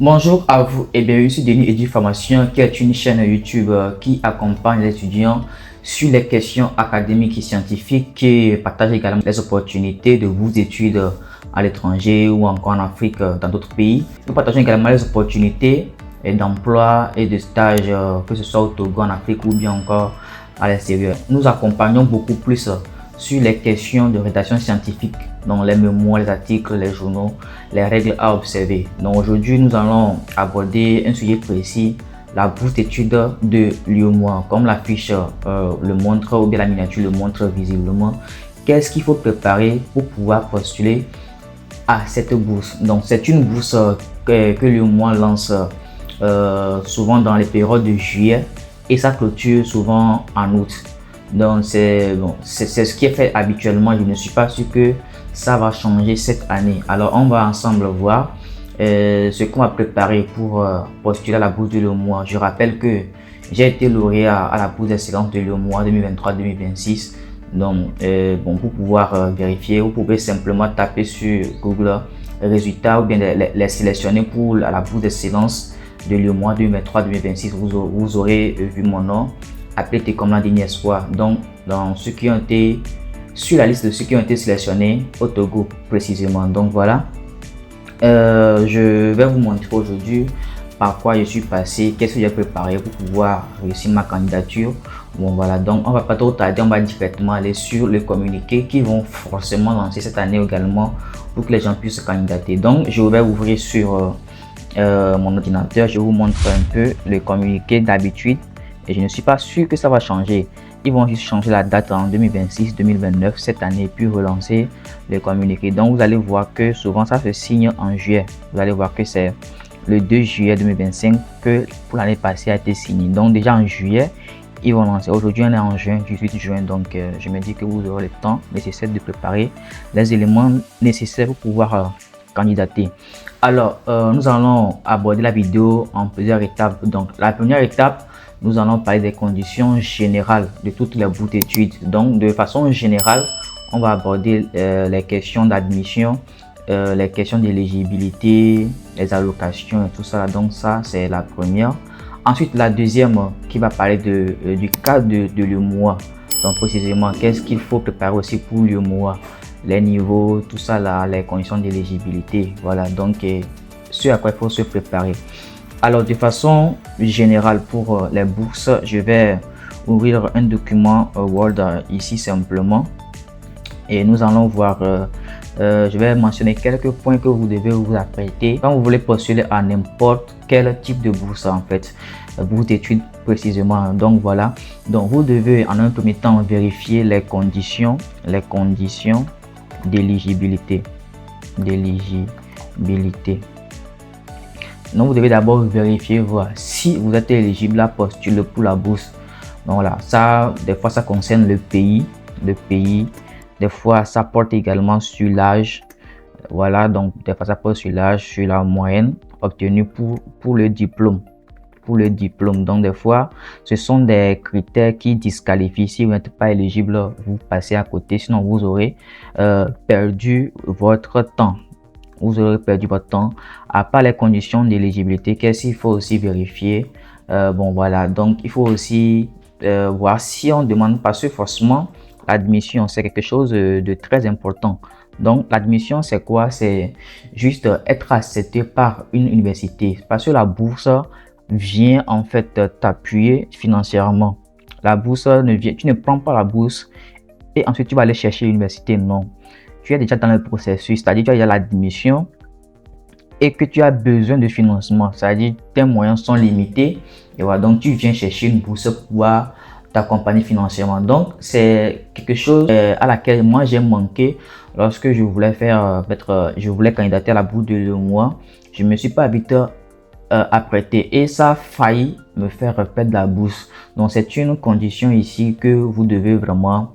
Bonjour à vous et bienvenue sur Denis Formation, qui est une chaîne YouTube qui accompagne les étudiants sur les questions académiques et scientifiques, qui partage également les opportunités de vos études à l'étranger ou encore en Afrique, dans d'autres pays. Nous partageons également les opportunités d'emploi et de stage, que ce soit au Togo, en Afrique ou bien encore à l'extérieur. Nous accompagnons beaucoup plus sur les questions de rédaction scientifique, donc les mémoires, les articles, les journaux, les règles à observer. Donc aujourd'hui, nous allons aborder un sujet précis, la bourse d'études de l'UEMOA. Comme la fiche le montre, ou bien la miniature le montre visiblement, qu'est-ce qu'il faut préparer pour pouvoir postuler à cette bourse. Donc c'est une bourse que l'UEMOA lance souvent dans les périodes de juillet et ça clôture souvent en août. Donc c'est ce qui est fait habituellement. Je ne suis pas sûr que ça va changer cette année. Alors on va ensemble voir ce qu'on va préparer pour postuler à la bourse de l'UEMOA. Je rappelle que j'ai été lauréat à la bourse d'excellence de l'UEMOA 2023-2026. Donc pour pouvoir vérifier, vous pouvez simplement taper sur Google résultats ou bien les sélectionner pour la bourse d'excellence de l'UEMOA 2023-2026. Vous aurez vu mon nom appelé comme la dernière fois. Donc dans ceux qui ont été sur la liste de ceux qui ont été sélectionnés au Togo précisément. Donc voilà, je vais vous montrer aujourd'hui par quoi je suis passé, qu'est-ce que j'ai préparé pour pouvoir réussir ma candidature. Bon voilà, donc on va pas trop tarder, on va directement aller sur les communiqués qui vont forcément lancer cette année également pour que les gens puissent se candidater. Donc je vais ouvrir sur mon ordinateur, je vous montre un peu les communiqués d'habitude et je ne suis pas sûr que ça va changer. Ils vont juste changer la date en 2026-2029 cette année puis relancer les communiqués. Donc vous allez voir que souvent ça se signe en juillet. Vous allez voir que c'est le 2 juillet 2025 que pour l'année passée a été signé. Donc déjà en juillet, ils vont lancer. Aujourd'hui on est en juin, 18 juin. Donc je me dis que vous aurez le temps nécessaire de préparer les éléments nécessaires pour pouvoir candidater. Alors nous allons aborder la vidéo en plusieurs étapes. Donc la première étape, nous allons parler des conditions générales de toutes les bourses d'études. Donc de façon générale, on va aborder les questions d'admission, les questions d'éligibilité, les allocations et tout ça. Donc ça c'est la première. Ensuite la deuxième qui va parler du cadre de l'UEMOA. Donc précisément qu'est-ce qu'il faut préparer aussi pour l'UEMOA, les niveaux, tout ça là, les conditions d'éligibilité. Voilà, donc ce à quoi il faut se préparer. Alors de façon générale pour les bourses, je vais ouvrir un document Word ici simplement et nous allons voir, je vais mentionner quelques points que vous devez vous apprêter quand vous voulez postuler à n'importe quel type de bourse en fait, bourse d'études précisément. Donc voilà, donc vous devez en un premier temps vérifier les conditions d'éligibilité. Donc vous devez d'abord vérifier, voir si vous êtes éligible à postuler pour la bourse. Donc voilà, ça des fois ça concerne le pays, des fois ça porte également sur l'âge. Voilà, donc des fois ça porte sur l'âge, sur la moyenne obtenue pour le diplôme. Donc des fois ce sont des critères qui disqualifient. Si vous n'êtes pas éligible, vous passez à côté, sinon vous aurez perdu votre temps. À part les conditions d'éligibilité, qu'est-ce qu'il faut aussi vérifier? Bon voilà, donc il faut aussi voir si on demande, parce que forcément l'admission c'est quelque chose de très important. Donc l'admission c'est quoi? C'est juste être accepté par une université, parce que la bourse vient en fait t'appuyer financièrement. La bourse tu ne prends pas la bourse et ensuite tu vas aller chercher l'université, non. Tu es déjà dans le processus, c'est-à-dire tu as déjà l'admission et que tu as besoin de financement, c'est-à-dire tes moyens sont limités et voilà, donc tu viens chercher une bourse pour pouvoir t'accompagner financièrement. Donc c'est quelque chose à laquelle moi j'ai manqué lorsque je voulais je voulais candidater à la bourse de l'UEMOA. Je me suis pas vite apprêté et ça a failli me faire perdre la bourse. Donc c'est une condition ici que vous devez vraiment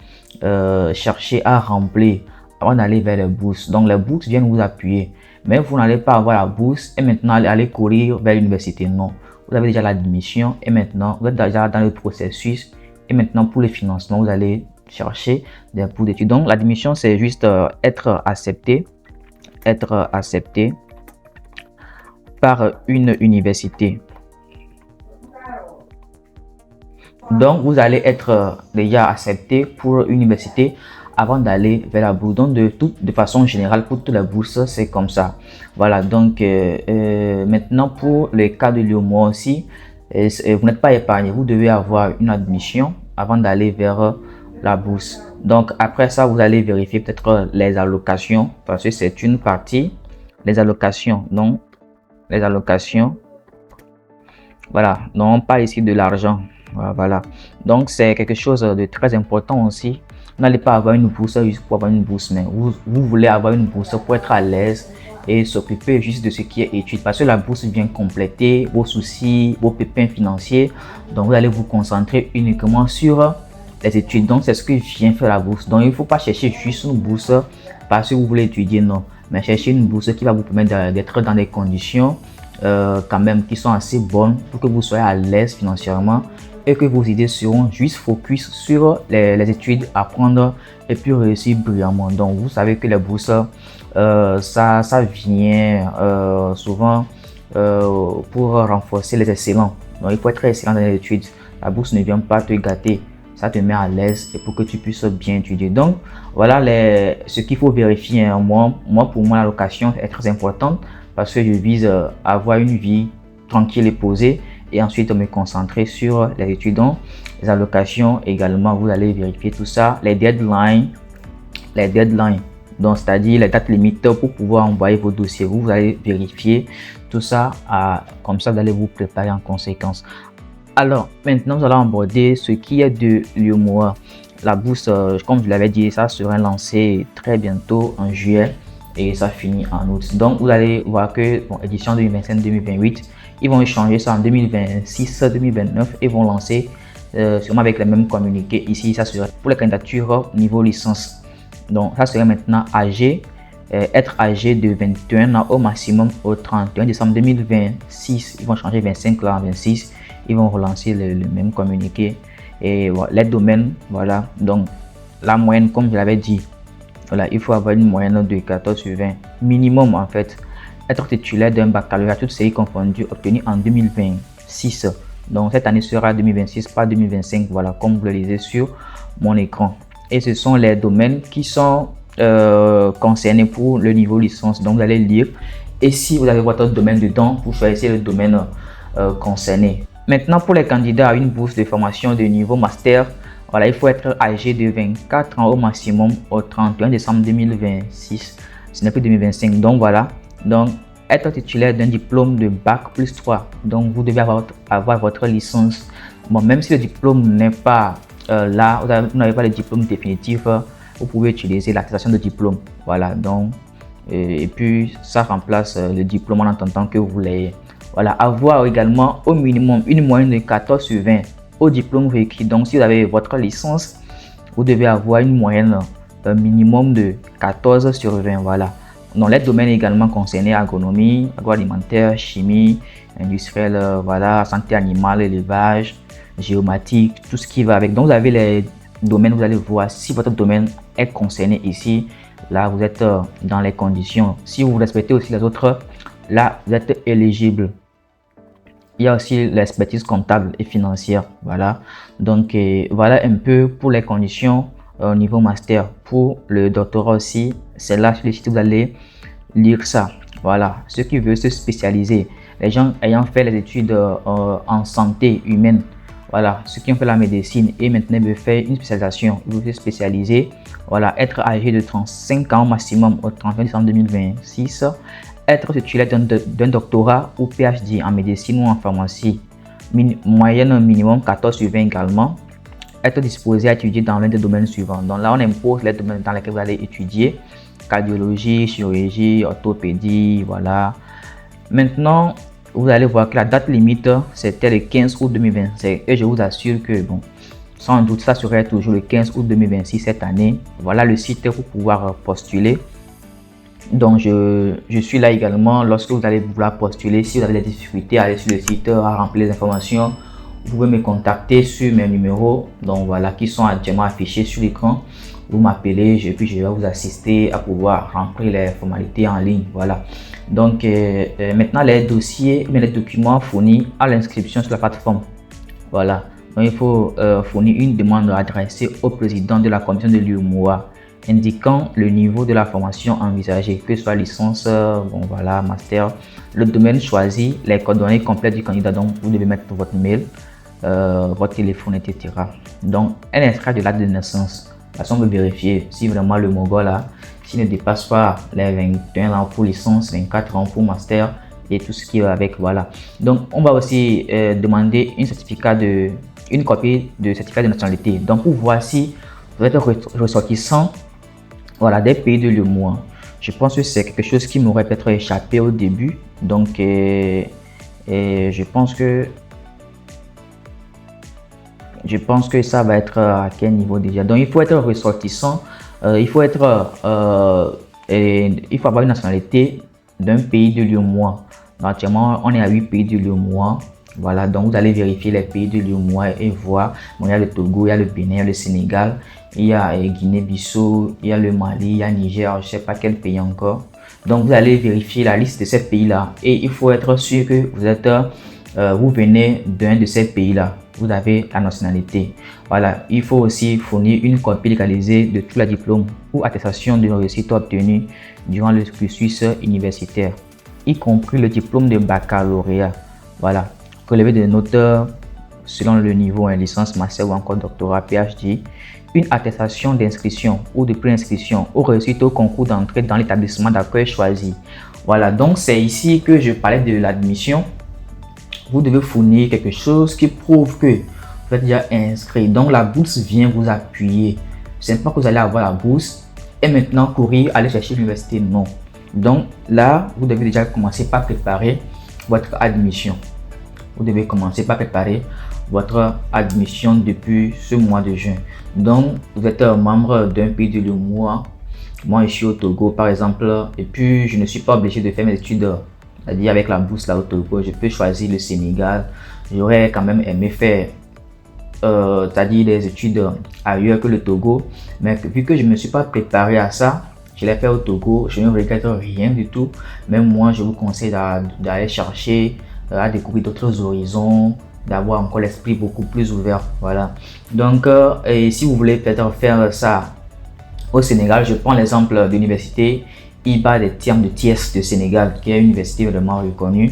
chercher à remplir avant d'aller vers les bourses. Donc les bourses viennent vous appuyer, mais vous n'allez pas avoir la bourse et maintenant aller courir vers l'université. Non, vous avez déjà l'admission et maintenant vous êtes déjà dans le processus et maintenant pour le financement vous allez chercher des bourses d'études. Donc l'admission c'est juste être accepté par une université. Donc, vous allez être déjà accepté pour une université avant d'aller vers la bourse. Donc, de façon générale, pour toute la bourse, c'est comme ça. Voilà, donc maintenant, pour les cas de l'UEMOA aussi, vous n'êtes pas épargné. Vous devez avoir une admission avant d'aller vers la bourse. Donc, après ça, vous allez vérifier peut-être les allocations, parce que c'est une partie. Les allocations, non, les allocations. Voilà, non, on parle ici de l'argent. Voilà, donc c'est quelque chose de très important aussi. Vous n'allez pas avoir une bourse juste pour avoir une bourse, mais vous voulez avoir une bourse pour être à l'aise et s'occuper juste de ce qui est études, parce que la bourse vient compléter vos soucis, vos pépins financiers. Donc vous allez vous concentrer uniquement sur les études. Donc c'est ce que vient faire la bourse. Donc il ne faut pas chercher juste une bourse parce que vous voulez étudier, non, mais chercher une bourse qui va vous permettre d'être dans des conditions quand même qui sont assez bonnes pour que vous soyez à l'aise financièrement et que vos idées seront juste focus sur les études, apprendre et puis réussir brillamment. Donc vous savez que les bourses ça vient souvent pour renforcer les excellents. Donc il faut être excellent dans les études. La bourse ne vient pas te gâter, ça te met à l'aise et pour que tu puisses bien étudier. Donc voilà ce qu'il faut vérifier. Moi pour moi, la location est très importante parce que je vise à avoir une vie tranquille et posée et ensuite me concentrer sur les études. Donc les allocations également, vous allez vérifier tout ça, les deadlines, donc c'est-à-dire les dates limites pour pouvoir envoyer vos dossiers. Vous allez vérifier tout ça, comme ça vous allez vous préparer en conséquence. Alors maintenant nous allons aborder ce qui est de l'UEMOA. La bourse, comme je l'avais dit, ça sera lancé très bientôt en juillet et ça finit en août. Donc vous allez voir que édition 2025-2028, ils vont échanger ça en 2026-2029 et vont lancer sûrement avec les mêmes communiqués. Ici ça sera pour les candidatures niveau licence. Donc ça serait maintenant être âgé de 21 ans au maximum au 31 décembre 2026. Ils vont changer 25 là en 26. Ils vont relancer le même communiqué. Et voilà, les domaines, voilà. Donc la moyenne, comme je l'avais dit, voilà, il faut avoir une moyenne de 14 sur 20 minimum en fait. Être titulaire d'un baccalauréat toutes séries confondues obtenu en 2026. Donc cette année sera 2026, pas 2025. Voilà, comme vous le lisez sur mon écran. Et ce sont les domaines qui sont concernés pour le niveau licence. Donc vous allez lire et si vous avez votre domaine dedans, vous choisissez le domaine concerné. Maintenant, pour les candidats à une bourse de formation de niveau master, voilà, il faut être âgé de 24 ans au maximum au 31 décembre 2026. Ce n'est plus 2025. Donc voilà, donc être titulaire d'un diplôme de bac plus 3. Donc vous devez avoir votre licence. Bon, même si le diplôme n'est pas là, vous n'avez pas le diplôme définitif, vous pouvez utiliser l'attestation de diplôme. Voilà, donc et puis ça remplace le diplôme en attendant que vous l'ayez. Voilà, avoir également au minimum une moyenne de 14 sur 20 au diplôme requis. Donc si vous avez votre licence, vous devez avoir une moyenne minimum de 14 sur 20. Voilà. Dans les domaines également concernés, agronomie, agroalimentaire, chimie, industrielle, voilà, santé animale, élevage, géomatique, tout ce qui va avec. Donc vous avez les domaines, vous allez voir si votre domaine est concerné ici. Là, vous êtes dans les conditions. Si vous respectez aussi les autres, là, vous êtes éligible. Il y a aussi l'expertise comptable et financière. Voilà. Donc, voilà un peu pour les conditions au niveau master. Pour le doctorat aussi, c'est là sur les sites vous allez lire ça. Voilà. Ceux qui veulent se spécialiser, les gens ayant fait les études en santé humaine, voilà, ceux qui ont fait la médecine et maintenant veulent faire une spécialisation, ils veulent se spécialiser. Voilà, être âgé de 35 ans maximum au 31 décembre 2026. Être titulaire d'un doctorat ou PhD en médecine ou en pharmacie, moyenne minimum 14 sur 20 également. Être disposé à étudier dans l'un des domaines suivants. Donc là, on impose les domaines dans lesquels vous allez étudier: cardiologie, chirurgie, orthopédie, voilà. Maintenant, vous allez voir que la date limite, c'était le 15 août 2025. Et je vous assure que, bon, sans doute, ça serait toujours le 15 août 2026 cette année. Voilà le site pour pouvoir postuler. Donc je suis là également lorsque vous allez vouloir postuler. Si vous avez des difficultés à aller sur le site, à remplir les informations, vous pouvez me contacter sur mes numéros, donc voilà, qui sont actuellement affichés sur l'écran. vous m'appelez, puis je vais vous assister à pouvoir remplir les formalités en ligne. Voilà. Donc maintenant les dossiers, mais les documents fournis à l'inscription sur la plateforme. Voilà. Donc il faut fournir une demande adressée au président de la commission de l'UEMOA indiquant le niveau de la formation envisagée, que ce soit licence, bon voilà, master, le domaine choisi, les coordonnées complètes du candidat. Donc vous devez mettre votre mail, votre téléphone, etc. Donc un extrait de l'acte de naissance. Façon de vérifier si vraiment le Mogol là, s'il ne dépasse pas les 21 ans pour licence, 24 ans pour master et tout ce qui va avec. Voilà. Donc on va aussi demander une copie de certificat de nationalité. Donc pour voir si vous êtes ressortissant, voilà, des pays de l'UEMOA. Je pense que c'est quelque chose qui m'aurait peut-être échappé au début. Donc je pense que ça va être à quel niveau déjà. Donc il faut être ressortissant, il faut avoir une nationalité d'un pays de l'UEMOA. Actuellement on est à 8 pays de l'UEMOA. Voilà, donc vous allez vérifier les pays de l'UEMOA et voir. Bon, il y a le Togo, il y a le Bénin, il y a le Sénégal, il y a Guinée-Bissau, il y a le Mali, il y a Niger, je ne sais pas quel pays encore. Donc vous allez vérifier la liste de ces pays-là et il faut être sûr que vous venez d'un de ces pays-là. Vous avez la nationalité. Voilà, il faut aussi fournir une copie légalisée de tous les diplômes ou attestations de réussite obtenus durant le cursus universitaire, y compris le diplôme de baccalauréat. Voilà, relevé de notes selon le niveau, licence, master ou encore doctorat, PhD, une attestation d'inscription ou de préinscription ou réussite au concours d'entrée dans l'établissement d'accueil choisi. Voilà, donc c'est ici que je parlais de l'admission. Vous devez fournir quelque chose qui prouve que vous êtes déjà inscrit. Donc la bourse vient vous appuyer. C'est pas que vous allez avoir la bourse et maintenant courir, aller chercher l'université. Non. Donc là, vous devez déjà commencer par préparer votre admission. Vous devez commencer par préparer votre admission depuis ce mois de juin. Donc vous êtes membre d'un pays de l'UEMOA. Moi je suis au Togo par exemple et puis je ne suis pas obligé de faire mes études, c'est-à-dire avec la bourse là au Togo. Je peux choisir le Sénégal. J'aurais quand même aimé faire c'est-à-dire des études ailleurs que le Togo, mais vu que je ne me suis pas préparé à ça, je l'ai fait au Togo. Je ne regrette rien du tout. Même moi je vous conseille d'aller chercher à découvrir d'autres horizons, d'avoir encore l'esprit beaucoup plus ouvert. Voilà. Donc et si vous voulez peut-être faire ça au Sénégal, je prends l'exemple de l'université IBA des termes de Thiès de Sénégal, qui est une université vraiment reconnue.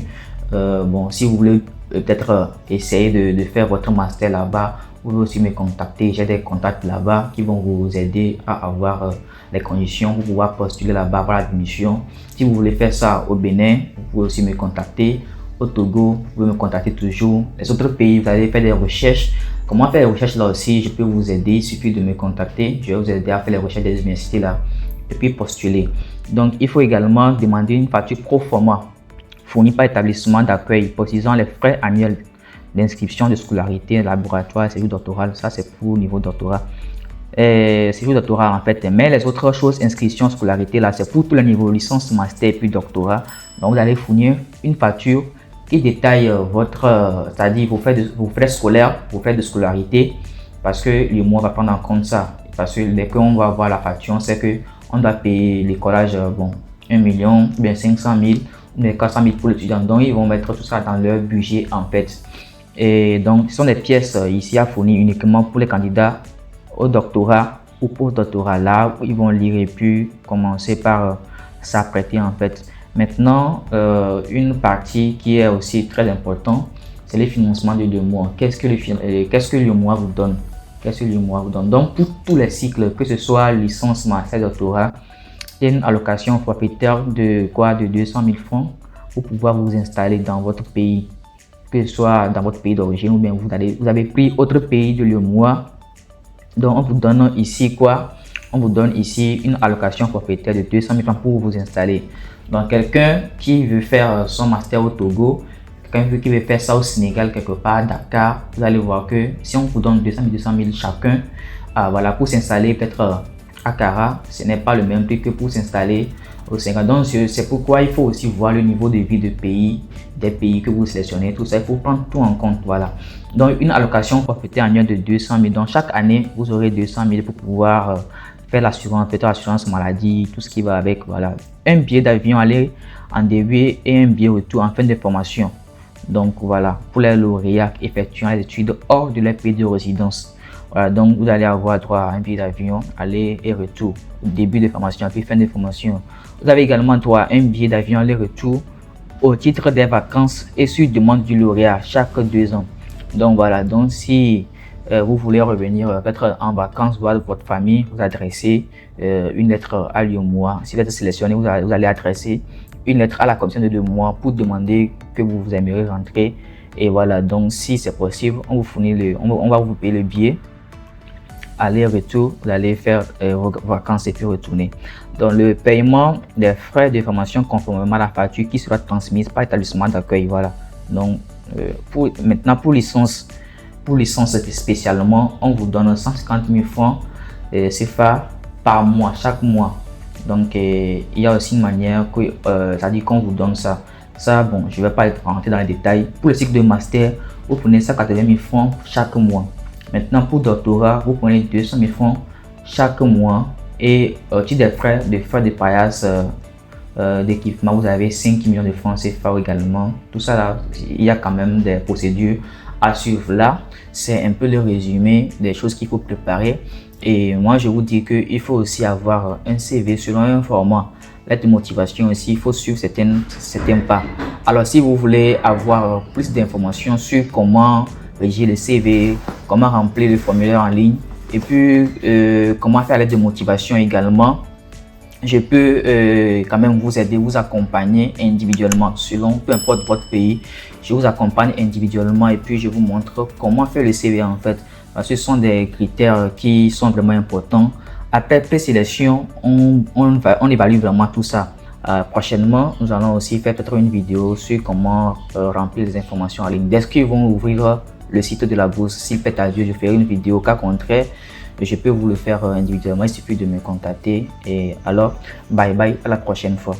Bon, si vous voulez peut-être essayer de faire votre master là-bas, vous pouvez aussi me contacter. J'ai des contacts là-bas qui vont vous aider à avoir les conditions pour pouvoir postuler là-bas pour l'admission. Si vous voulez faire ça au Bénin, vous pouvez aussi me contacter. Au Togo, vous pouvez me contacter toujours. Les autres pays, vous allez faire des recherches. Comment faire les recherches là aussi, je peux vous aider. Il suffit de me contacter. Je vais vous aider à faire les recherches des universités là et puis postuler. Donc, il faut également demander une facture pro forma fournie par l'établissement d'accueil précisant les frais annuels d'inscription de scolarité, laboratoire, séjour doctoral. Ça, c'est pour niveau doctorat. Séjour doctoral en fait. Mais les autres choses, inscription, scolarité, là, c'est pour tous les niveaux, licence, master puis doctorat. Donc, vous allez fournir une facture qui détaille votre, c'est-à-dire vos frais scolaires, vos frais de scolarité, parce que le mois va prendre en compte ça. Parce que dès qu'on va voir la facture, c'est que on doit payer l'écolage, bon, 1 million, bien 500 000, mais 400 000 pour l'étudiant. Donc, ils vont mettre tout ça dans leur budget en fait. Et donc, ce sont des pièces ici à fournir uniquement pour les candidats au doctorat ou post-doctorat, là où ils vont lire et puis commencer par s'apprêter en fait. Maintenant, une partie qui est aussi très importante, c'est le financement de l'UEMOA. Qu'est-ce que l'UEMOA vous donne? Qu'est-ce que l'UEMOA vous donne? Donc, pour tous les cycles, que ce soit licence, master, doctorat, il y a une allocation forfaitaire de 200 000 francs pour pouvoir vous installer dans votre pays, que ce soit dans votre pays d'origine ou bien vous avez pris autre pays de l'UEMOA. Donc, on vous donne ici quoi? On vous donne ici une allocation forfaitaire de 200 000 francs pour vous installer. Donc, quelqu'un qui veut faire son master au Togo, quelqu'un qui veut faire ça au Sénégal, quelque part à Dakar, vous allez voir que si on vous donne 200 000 chacun, voilà, pour s'installer peut-être à Kara, ce n'est pas le même prix que pour s'installer au Sénégal. Donc, c'est pourquoi il faut aussi voir le niveau de vie des pays que vous sélectionnez, tout ça, il faut prendre tout en compte. Voilà. Donc, une allocation forfaitaire annuelle de 200 000. Donc, chaque année, vous aurez 200 000 pour pouvoir faire l'assurance, peut-être assurance maladie, tout ce qui va avec, voilà. Un billet d'avion aller en début et un billet retour en fin de formation. Donc voilà, pour les lauréats effectuant les études hors de leur pays de résidence. Voilà, donc vous allez avoir droit à un billet d'avion, aller et retour, début de formation puis fin de formation. Vous avez également droit à un billet d'avion aller-retour au titre des vacances et sur demande du lauréat chaque 2 ans. Donc voilà, donc si vous voulez revenir peut-être en vacances voir votre famille, vous adressez une lettre à l'UEMOA. Si vous êtes sélectionné, vous allez adresser une lettre à la commission de l'UEMOA pour demander que vous aimeriez rentrer. Et voilà, donc si c'est possible, on vous fournit on va vous payer le billet aller-retour, vous allez faire vos vacances et puis retourner. Donc le paiement des frais de formation conformément à la facture qui sera transmise par l'établissement d'accueil. Voilà. Donc maintenant pour licence spécialement, on vous donne 150 000 francs CFA par mois, chaque mois. Donc il y a aussi une manière que ça dit qu'on vous donne ça. Bon, je ne vais pas rentrer dans les détails. Pour le cycle de master, vous prenez 180 000 francs chaque mois. Maintenant, pour doctorat, vous prenez 200 000 francs chaque mois et au titre des frais de paillasse d'équipement, vous avez 5 millions de francs CFA également. Tout ça là, il y a quand même des procédures à suivre. Là, c'est un peu le résumé des choses qu'il faut préparer. Et moi, je vous dis qu'il faut aussi avoir un CV selon un format. Lettre de motivation aussi, il faut suivre certains pas. Alors, si vous voulez avoir plus d'informations sur comment rédiger le CV, comment remplir le formulaire en ligne et puis comment faire l'aide de motivation également, je peux quand même vous aider, vous accompagner individuellement selon peu importe votre pays. Je vous accompagne individuellement et puis je vous montre comment faire le CV en fait, parce que ce sont des critères qui sont vraiment importants. Après présélection, on évalue vraiment tout ça. Prochainement, nous allons aussi faire peut-être une vidéo sur comment remplir les informations en ligne. Dès qu'ils vont ouvrir le site de la bourse, s'il plaît à Dieu, je ferai une vidéo. Cas contraire, je peux vous le faire individuellement. Il suffit de me contacter. Et alors, bye bye, à la prochaine fois.